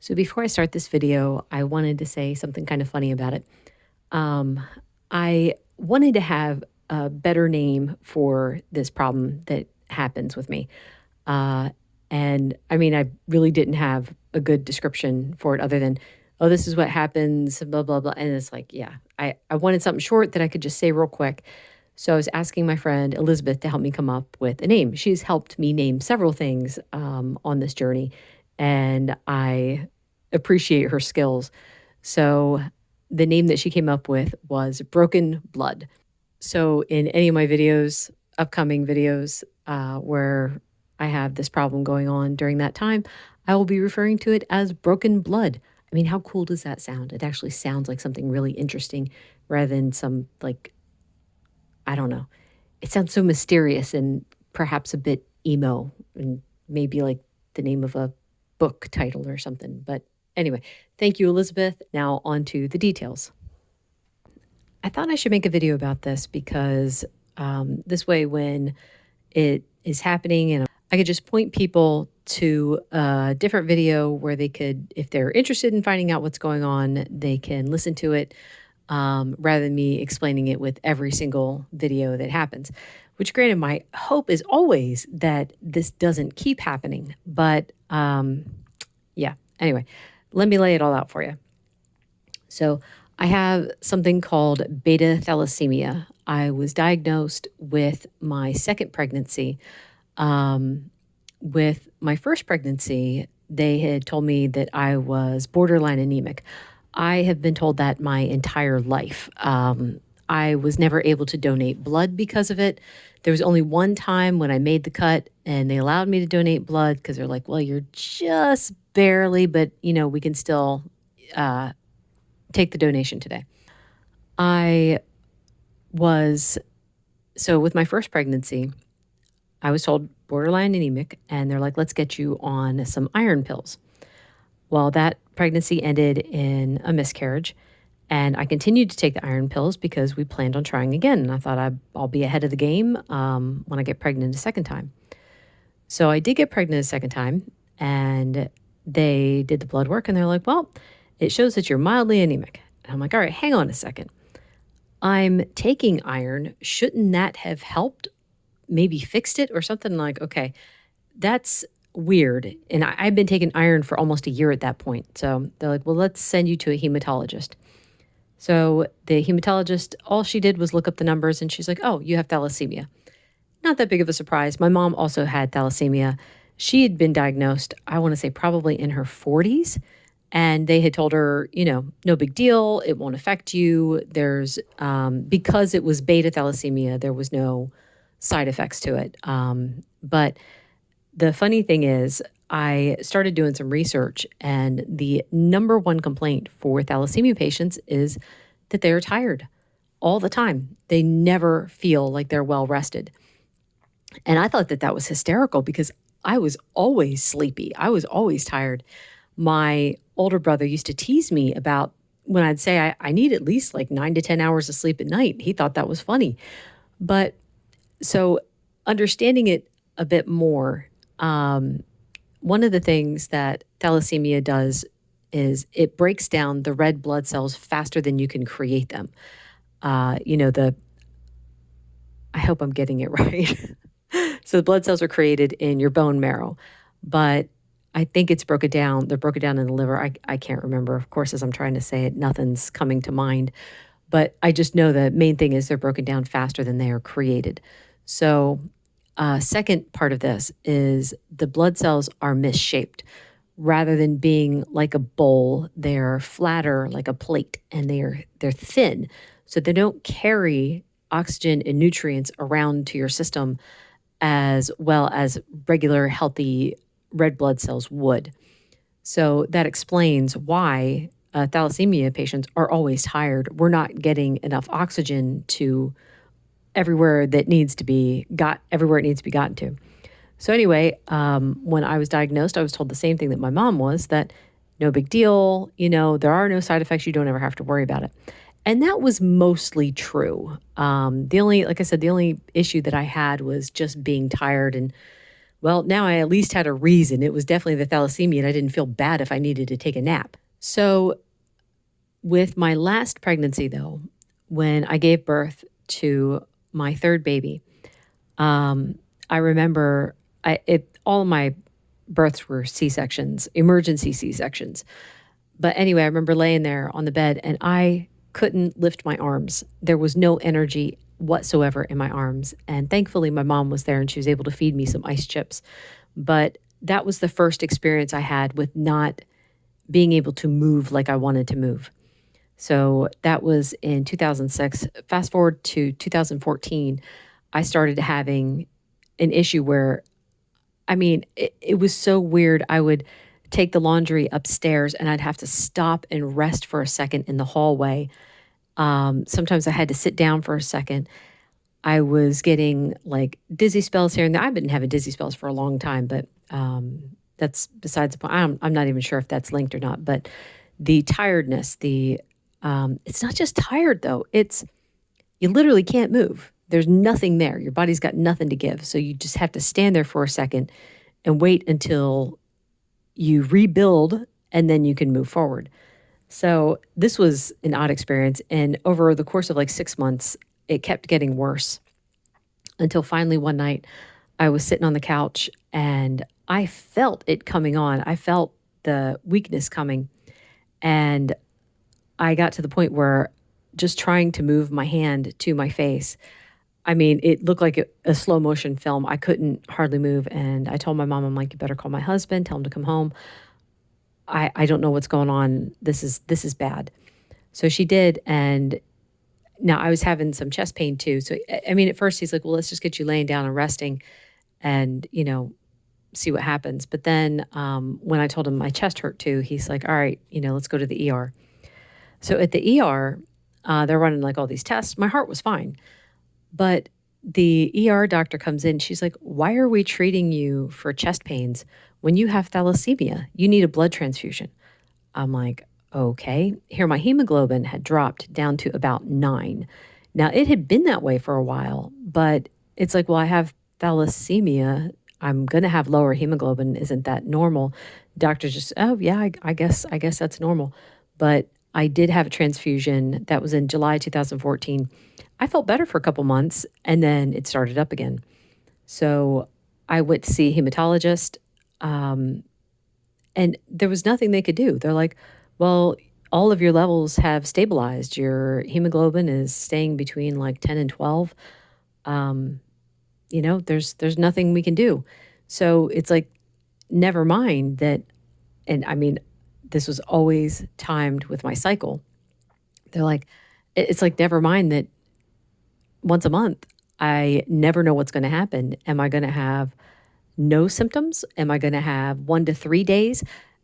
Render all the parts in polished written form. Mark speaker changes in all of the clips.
Speaker 1: So before I start this video, I wanted to say something kind of funny about it. Um, I wanted to have a better name for this problem that happens with me. Uh, and I mean, I really didn't have a good description for it other than, oh, this is what happens, blah, blah, blah. And it's like, yeah, I wanted something short that I could just say real quick. So I was asking my friend Elizabeth to help me come up with a name. She's helped me name several things on this journey, and I appreciate her skills. So the name that she came up with was Broken Blood. So in any of my videos, upcoming videos, where I have this problem going on during that time, I will be referring to it as broken blood. I mean, how cool does that sound? It actually sounds like something really interesting rather than some, like, I don't know. It sounds so mysterious and perhaps a bit emo and maybe like the name of a book title or something. But anyway, thank you, Elizabeth. Now on to the details. I thought I should make a video about this because this way, when it is happening, and I could just point people to a different video where they could, if they're interested in finding out what's going on, they can listen to it rather than me explaining it with every single video that happens. Which, granted, my hope is always that this doesn't keep happening. But yeah, anyway, let me lay it all out for you. So I have something called beta thalassemia. I was diagnosed with my second pregnancy. With my first pregnancy, they had told me that I was borderline anemic. I have been told that my entire life. I was never able to donate blood because of it. There was only one time when I made the cut and they allowed me to donate blood because they're like, well, you're just barely, but we can still take the donation today. I was, so with my first pregnancy, I was told borderline anemic, and they're like, let's get you on some iron pills. Well, that pregnancy ended in a miscarriage, and I continued to take the iron pills because we planned on trying again. And I thought I'll be ahead of the game when I get pregnant a second time. So I did get pregnant a second time, and they did the blood work, and they're like, well, it shows that you're mildly anemic. And I'm like, all right, hang on a second. I'm taking iron. Shouldn't that have helped? Maybe fixed it or something? Like, okay, that's weird. And I've been taking iron for almost a year at that point. So they're like, well, let's send you to a hematologist. So the hematologist, all she did was look up the numbers and she's like, oh, you have thalassemia. Not that big of a surprise. My mom also had thalassemia. She had been diagnosed, I want to say probably in her 40s. And they had told her, no big deal. It won't affect you. There's, because it was beta thalassemia, there was no side effects to it. But the funny thing is, I started doing some research, and the number one complaint for thalassemia patients is that they are tired all the time. They never feel like they're well rested. And I thought that that was hysterical because I was always sleepy. I was always tired. My older brother used to tease me about when I'd say I need at least like 9 to 10 hours of sleep at night. He thought that was funny. But so understanding it a bit more, one of the things that thalassemia does is it breaks down the red blood cells faster than you can create them. I hope I'm getting it right. So the blood cells are created in your bone marrow, but I think it's broken down. They're broken down in the liver. I can't remember. Of course, as I'm trying to say it, nothing's coming to mind. But I just know the main thing is they're broken down faster than they are created. So second part of this is the blood cells are misshaped. Rather than being like a bowl, they're flatter like a plate, and they're thin. So they don't carry oxygen and nutrients around to your system as well as regular healthy red blood cells would. So that explains why thalassemia patients are always tired. We're not getting enough oxygen to everywhere it needs to be gotten to. So anyway, when I was diagnosed, I was told the same thing that my mom was, that no big deal, there are no side effects, you don't ever have to worry about it. And that was mostly true. The only issue that I had was just being tired. And Well, now I at least had a reason. It was definitely the thalassemia, and I didn't feel bad if I needed to take a nap. So, with my last pregnancy, though, when I gave birth to my third baby, um, I remember all of my births were C-sections, emergency C-sections. But anyway, I remember laying there on the bed and I couldn't lift my arms. There was no energy whatsoever in my arms. And thankfully, my mom was there and she was able to feed me some ice chips. But that was the first experience I had with not being able to move like I wanted to move. So that was in 2006. Fast forward to 2014, I started having an issue where, I mean, it was so weird. I would take the laundry upstairs and I'd have to stop and rest for a second in the hallway. Sometimes I had to sit down for a second. I was getting like dizzy spells here and there. I've been having dizzy spells for a long time, but that's besides the point. I'm not even sure if that's linked or not. But the tiredness, it's not just tired though. It's you literally can't move. There's nothing there. Your body's got nothing to give. So you just have to stand there for a second and wait until you rebuild and then you can move forward. So this was an odd experience. And over the course of like 6 months, it kept getting worse until finally one night I was sitting on the couch and I felt it coming on. I felt the weakness coming. And I got to the point where just trying to move my hand to my face, I mean, it looked like a slow motion film. I couldn't hardly move. And I told my mom, I'm like, you better call my husband, tell him to come home. I don't know what's going on. This is bad. So she did. And now I was having some chest pain too. So, I mean, at first he's like, well, let's just get you laying down and resting and, see what happens. But then when I told him my chest hurt too, he's like, all right, let's go to the ER. So at the ER, they're running like all these tests. My heart was fine. But the ER doctor comes in. She's like, why are we treating you for chest pains when you have thalassemia? You need a blood transfusion. I'm like, okay. Here, my hemoglobin had dropped down to about 9. Now, it had been that way for a while, but it's like, well, I have thalassemia. I'm going to have lower hemoglobin. Isn't that normal? Doctor just, oh, yeah, I guess that's normal. But I did have a transfusion. That was in July 2014. I felt better for a couple months and then it started up again. So I went to see a hematologist. And there was nothing they could do. They're like, well, all of your levels have stabilized. Your hemoglobin is staying between like 10 and 12. There's nothing we can do. So it's like, never mind that. And I mean, this was always timed with my cycle. They're like, it's like, never mind that once a month, I never know what's going to happen. Am I going to have no symptoms? Am I going to have 1 to 3 days?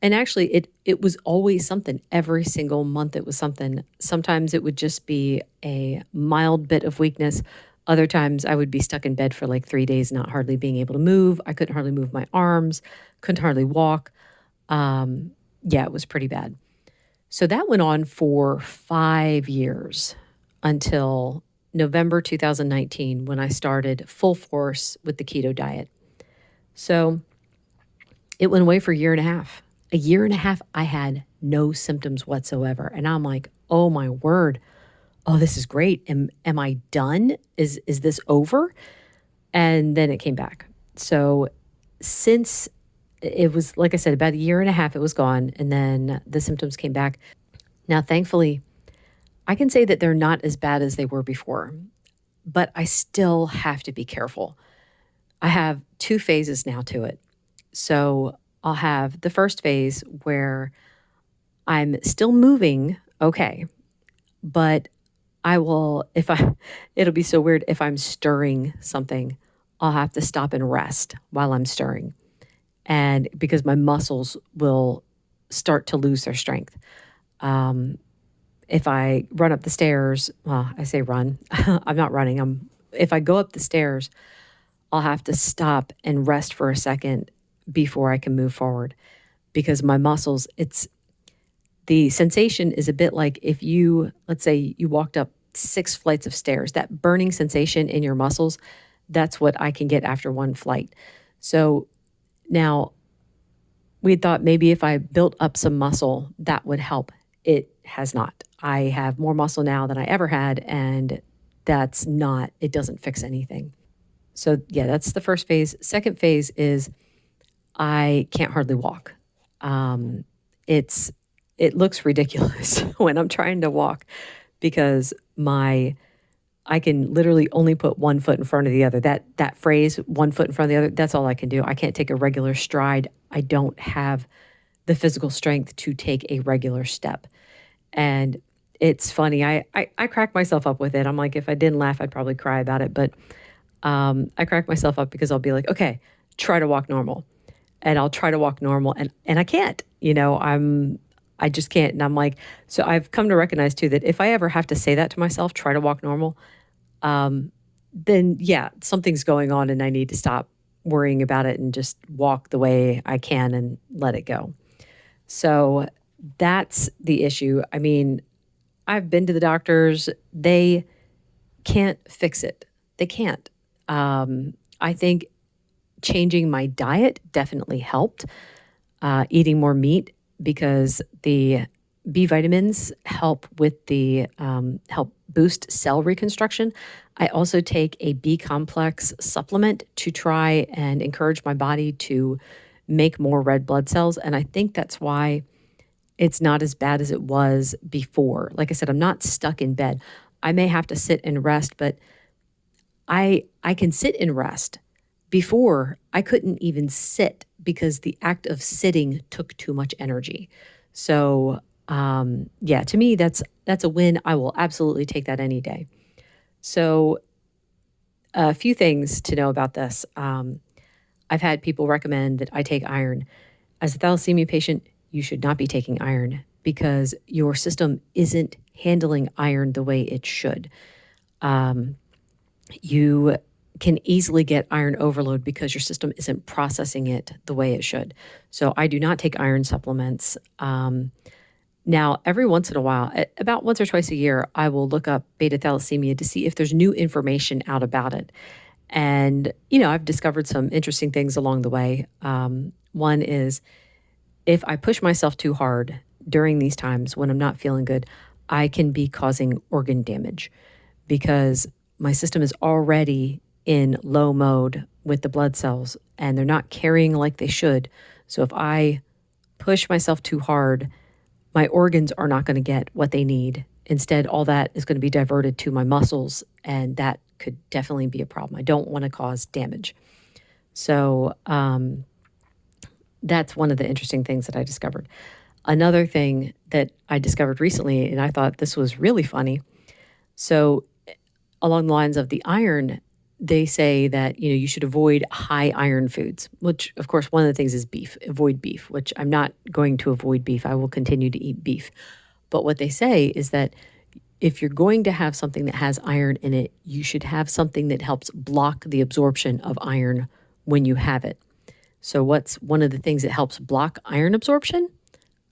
Speaker 1: And actually, it was always something. Every single month, it was something. Sometimes it would just be a mild bit of weakness. Other times, I would be stuck in bed for like 3 days, not hardly being able to move. I couldn't hardly move my arms, couldn't hardly walk. Yeah, it was pretty bad. So that went on for 5 years until November 2019 when I started full force with the keto diet. So it went away for a year and a half. A year and a half, I had no symptoms whatsoever. And I'm like, oh my word. Oh, this is great. Am I done? Is this over? And then it came back. So since it was, like I said, about a year and a half, it was gone. And then the symptoms came back. Now, thankfully, I can say that they're not as bad as they were before, but I still have to be careful. I have 2 phases now to it. So I'll have the first phase where I'm still moving, okay, but it'll be so weird if I'm stirring something, I'll have to stop and rest while I'm stirring. And because my muscles will start to lose their strength. If I run up the stairs, well, I say run, I'm not running. If I go up the stairs, I'll have to stop and rest for a second before I can move forward because my muscles, the sensation is a bit like if let's say you walked up 6 flights of stairs, that burning sensation in your muscles, that's what I can get after one flight. So now we thought maybe if I built up some muscle, that would help. It has not. I have more muscle now than I ever had, and it doesn't fix anything. So, yeah, that's the first phase. Second phase is I can't hardly walk. Um, it's it looks ridiculous when I'm trying to walk because I can literally only put one foot in front of the other. That phrase, one foot in front of the other, that's all I can do. I can't take a regular stride. I don't have the physical strength to take a regular step. And it's funny. I crack myself up with it. I'm like, if I didn't laugh, I'd probably cry about it. But I crack myself up because I'll be like, okay, try to walk normal, and I'll try to walk normal, and I can't. I just can't. And I'm like, so I've come to recognize too that if I ever have to say that to myself, try to walk normal, then yeah, something's going on, and I need to stop worrying about it and just walk the way I can and let it go. So that's the issue. I mean, I've been to the doctors. They can't fix it. They can't. I think changing my diet definitely helped. Eating more meat because the B vitamins help with the help boost cell reconstruction. I also take a B complex supplement to try and encourage my body to make more red blood cells, and I think that's why it's not as bad as it was before. Like I said, I'm not stuck in bed. I may have to sit and rest, but I can sit and rest. Before, I couldn't even sit because the act of sitting took too much energy. So, yeah, to me, that's a win. I will absolutely take that any day. So, a few things to know about this. I've had people recommend that I take iron. As a thalassemia patient, you should not be taking iron because your system isn't handling iron the way it should. You can easily get iron overload because your system isn't processing it the way it should. So I do not take iron supplements. Now, every once in a while, about once or twice a year, I will look up beta thalassemia to see if there's new information out about it. And, I've discovered some interesting things along the way. One is if I push myself too hard during these times when I'm not feeling good, I can be causing organ damage because my system is already in low mode with the blood cells and they're not carrying like they should. So if I push myself too hard, my organs are not going to get what they need. Instead, all that is going to be diverted to my muscles, and that could definitely be a problem. I don't want to cause damage. So that's one of the interesting things that I discovered. Another thing that I discovered recently, and I thought this was really funny. So along the lines of the iron, they say that you should avoid high iron foods, which of course one of the things is beef. Avoid beef, which I'm not going to avoid beef. I will continue to eat beef. But what they say is that if you're going to have something that has iron in it, you should have something that helps block the absorption of iron when you have it. So what's one of the things that helps block iron absorption?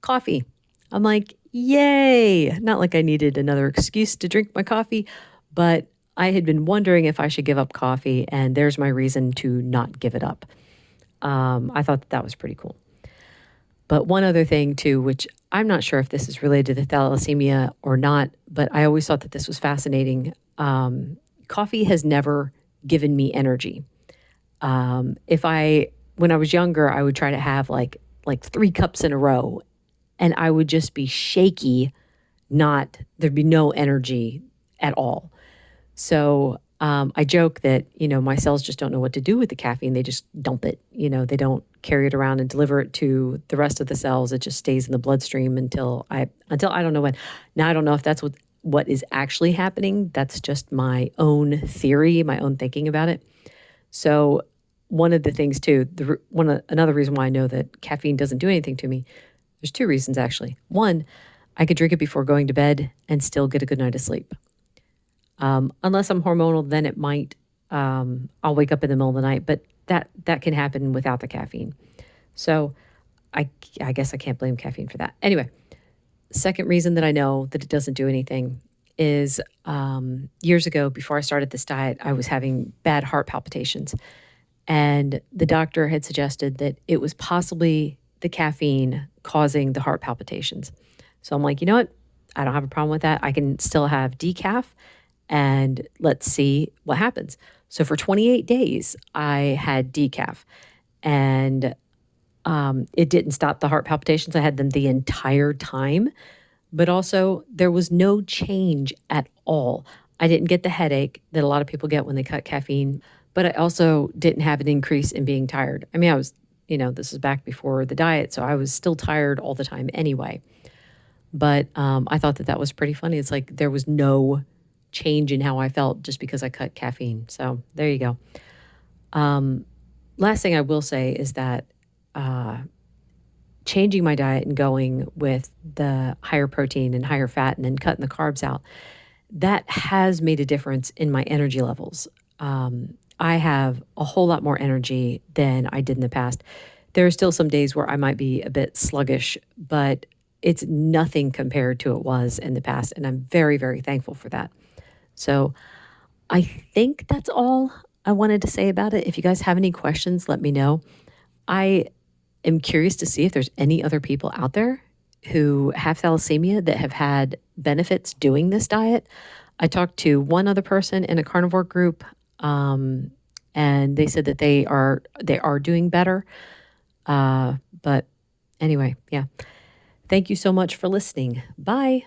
Speaker 1: Coffee. I'm like, yay. Not like I needed another excuse to drink my coffee, but I had been wondering if I should give up coffee, and there's my reason to not give it up. I thought that was pretty cool. But one other thing too, which I'm not sure if this is related to the thalassemia or not, but I always thought that this was fascinating. Coffee has never given me energy. When I was younger, I would try to have like 3 cups in a row, and I would just be shaky. There'd be no energy at all. So I joke that, my cells just don't know what to do with the caffeine. They just dump it. They don't carry it around and deliver it to the rest of the cells. It just stays in the bloodstream until I don't know when. Now, I don't know if that's what is actually happening. That's just my own theory, my own thinking about it. So one of the things too, another reason why I know that caffeine doesn't do anything to me, there's 2 reasons actually. One, I could drink it before going to bed and still get a good night of sleep. Unless I'm hormonal, then it might, I'll wake up in the middle of the night, but that can happen without the caffeine. So I guess I can't blame caffeine for that. Anyway, second reason that I know that it doesn't do anything is years ago, before I started this diet, I was having bad heart palpitations. And the doctor had suggested that it was possibly the caffeine causing the heart palpitations. So I'm like, you know what? I don't have a problem with that. I can still have decaf and let's see what happens. So for 28 days, I had decaf and it didn't stop the heart palpitations. I had them the entire time, but also there was no change at all. I didn't get the headache that a lot of people get when they cut caffeine, but I also didn't have an increase in being tired. I mean, I was, this is back before the diet, so I was still tired all the time anyway. But I thought that that was pretty funny. It's like there was no change in how I felt just because I cut caffeine. So there you go. Last thing I will say is that uh, changing my diet and going with the higher protein and higher fat and then cutting the carbs out, that has made a difference in my energy levels. I have a whole lot more energy than I did in the past. There are still some days where I might be a bit sluggish, but it's nothing compared to it was in the past. And I'm very, very thankful for that. So I think that's all I wanted to say about it. If you guys have any questions, let me know. I am curious to see if there's any other people out there who have thalassemia that have had benefits doing this diet. I talked to one other person in a carnivore group, um, and they said that they are doing better. But anyway, yeah. Thank you so much for listening. Bye.